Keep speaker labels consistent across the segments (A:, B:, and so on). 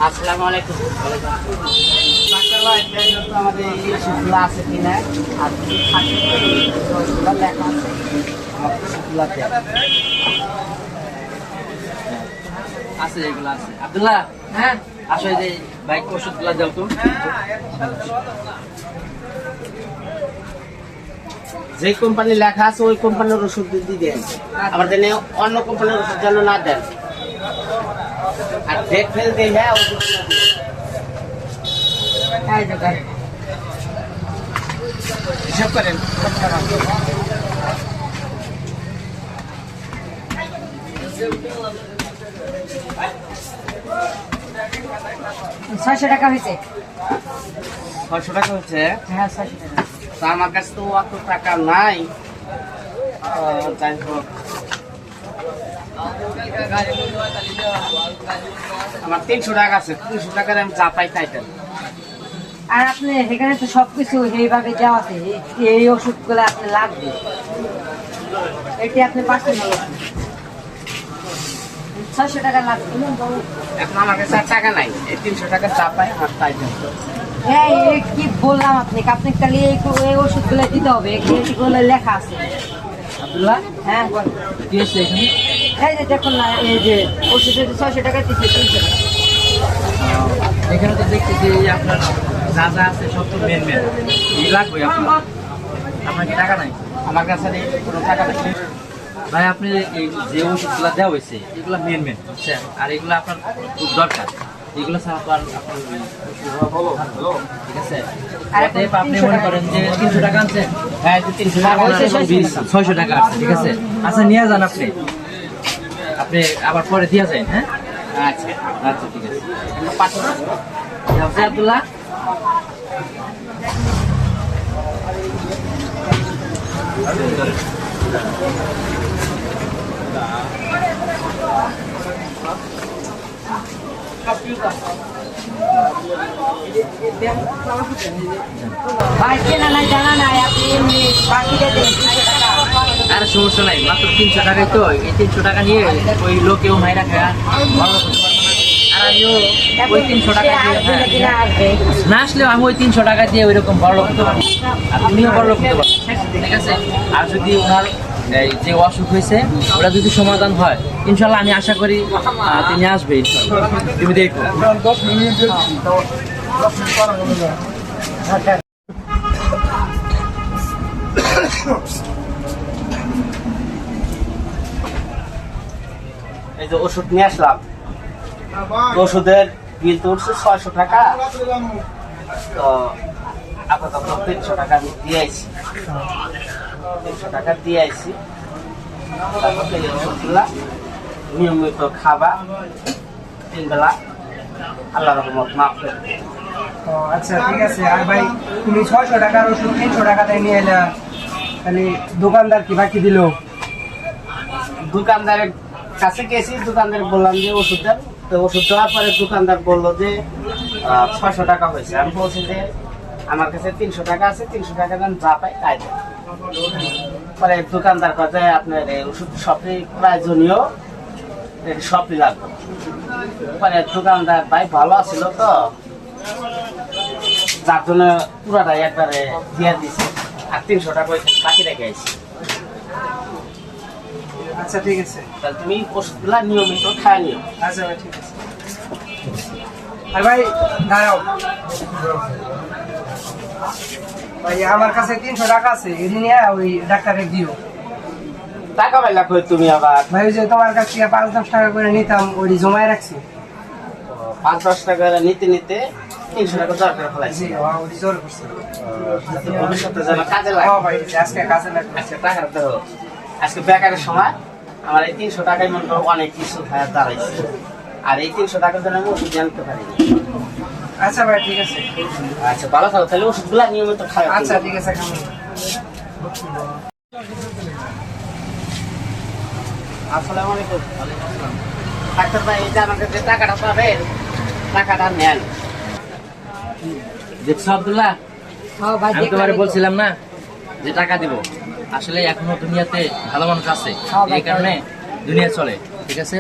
A: আসসালামু আলাইকুম। ডাক্তার ভাই, আমাদের এই ওষুধগুলো আছে কিনা আর যদি থাকে ওষুধগুলো লেখা আছে আমার ওষুধগুলো আছে, এগুলো আছে। আব্দুল্লাহ, হ্যাঁ আসলে যে বাইক ওষুধগুলো দাও তো। যে কোম্পানি লেখা আছে ওই কোম্পানির ওষুধ দিয়ে দেন, আবার দেন অন্য কোম্পানির ওষুধ যেন না দেন। আর দেখ ফেল দিয়ে হ্যাঁ হিসাব করেন।
B: 600 টাকা হয়েছে।
A: 600 টাকা হচ্ছে?
B: হ্যাঁ 600 টাকা।
A: তা আমার কাছে তো অত টাকা নাই। যাই হোক, আমার 300 টাকা আছে। 300 টাকার আমি যা পাই তাই দেন।
B: আর আপনি এখানে তো সবকিছু এইভাবে দেওয়া আছে, এই ওষুধগুলো আপনি লাগবে, এটি আপনি পাচ্ছেন না। 600 টাকা লাগবে।
A: এখন আমার কাছে আর টাকা নাই, এই 300 টাকা যা পাই আমার তাই দেন।
B: হ্যাঁ এই কি বললাম আপনাকে, আপনাকে তাহলে এই ওষুধগুলো দিতে হবে, এগুলো লেখা আছে।
A: আব্দুল্লাহ,
B: হ্যাঁ বল।
A: কি আছে এখানে?
B: এই যে দেখুন না, এই যে ওষুধের 600 টাকা দিচ্ছে, 300 টাকা।
A: এখানে তো দেখতেছি আপনার যা যা আছে সব তো মেন মেন এই লাগবে। আপনার কি টাকা নাই? আমার কাছে নেই, কোনো টাকা নেই ভাই। আপনি এই যে ওষুধগুলো দেওয়া হয়েছে এগুলো মেন মেন বুঝছেন, আর এগুলো আপনার খুব দরকার। এগুলো ছাড়া তো আর আপনার ঠিক আছে। আপনি মনে করেন যে 300 টাকা আনছেন, হ্যাঁ 300 টাকা 600 টাকা আছে, ঠিক আছে। আচ্ছা নিয়ে যান আপনি, আপনি আবার পরে দিয়ে যান। হ্যাঁ আচ্ছা আচ্ছা ঠিক আছে। আব্দুল্লাহ,
B: ভাই চেনা নাই জানা নাই, আপনি এমনি বাকিটা দেন 300 টাকা।
A: আর সমস্যা নাই, মাত্র 300 টাকাই তো। এই 300 টাকা নিয়ে ওই লোকেও মাইরা খায় ভালো করতে পারবো না। আর আমিও ওই 300 টাকা দিয়ে না আসলেও আমি ওই 300 টাকা দিয়ে ওই রকম বড় লোক হতে পারবো, আর তুমিও বড় লোক হতে পারবো, ঠিক আছে। আর যদি ওনার এই যে অসুখ হয়েছে ওটা যদি সমাধান হয়, ইনশাল্লাহ আমি আশা করি তিনি আসবে ইনশাল্লাহ। তুমি দেখো এই যে ওষুধ নিয়ে আসলাম, ওষুধের বিল তো উঠছে 600 টাকা। তো আপাতত 300 টাকা আমি দিয়ে আইছি, 300 টাকা দিয়ে আইছি। তারপর এই ওষুধগুলা নিয়মিত খাবা 3 বেলা, আল্লাহ রহমত মাফ করে।
C: আচ্ছা ঠিক আছে। আর ভাই তুমি 600 টাকার ওষুধ 300 টাকাতে নিয়ে এলা, তাহলে দোকানদার কি বাকি দিল?
A: দোকানদারের কাছে গেছি, দোকানদার বললাম যে ওষুধ দেন। তো ওষুধ দেওয়ার পরে দোকানদার বললো যে 600 টাকা হয়েছে। আমি বলছি যে আমার কাছে 300 টাকা আছে, 300 টাকা দেন, যা পাই তাই দেন। পরে দোকানদার কথা আপনার এই ওষুধ সবই প্রয়োজনীয়, সবই লাগবে। পরে দোকানদার ভাই ভালো আছিল তো, যার জন্য পুরাটাই একবারে দিয়ে দিছে, আর 300 টাকা বাকি রেখে আইছি।
C: আচ্ছা ঠিক আছে।
A: তাহলে তুমি ওষুধগুলা নিয়মিত খায় নিও।
C: আচ্ছা ভাই ঠিক আছে। আর ভাই দাঁড়াও ভাই, আমার কাছে 300 টাকা আছে, এটি নিয়ে ওই ডাক্তারে দিও।
A: টাকা পাইলা কই তুমি আবার?
C: ভাই ওই যে তোমার কাছ থেকে 5-10 টাকা করে নিতাম, ওই জমায় রাখছি।
A: 5-10 টাকা নিতে নিতে 300 টাকা দরকার ফেলাইছি।
C: জি ওই জোর করছে।
A: ভবিষ্যতে যেন কাজে লাগে।
C: হ্যাঁ ভাই আজকে কাজে লাগবে।
A: আজকে টাকাটা ধরো, আজকে বেকারের সময় আমার এই 300 টাকায় মনে করো অনেক কিছু খায় দাঁড়াইছে। আর এই 300 টাকার জন্য আমি ওষুধ জানতে পারি।
C: আচ্ছা ভাই ঠিক আছে।
A: আচ্ছা ভালো থাকো, তাহলে ওষুধগুলা নিয়মিত খায়।
C: আচ্ছা ঠিক আছে।
A: আসসালামু আলাইকুম। ডাক্তার ভাই, এই যে আমাকে যে টাকাটা পাবেন, টাকাটা নেন। দেখছো আব্দুল্লাহ,
B: হ্যাঁ ভাই
A: আমি তোমারে বলছিলাম না যে টাকা দিব। আসলে এখনো দুনিয়াতে ভালো মানুষ আছে, এই কারণে দুনিয়া চলে। ঠিক আছে?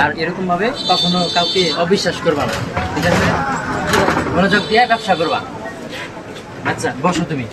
A: আর এরকম ভাবে কখনো কাউকে অবিশ্বাস করবা না, ঠিক আছে? মনোযোগ দিয়ে ব্যবসা করবা। আচ্ছা, বসো তুমি।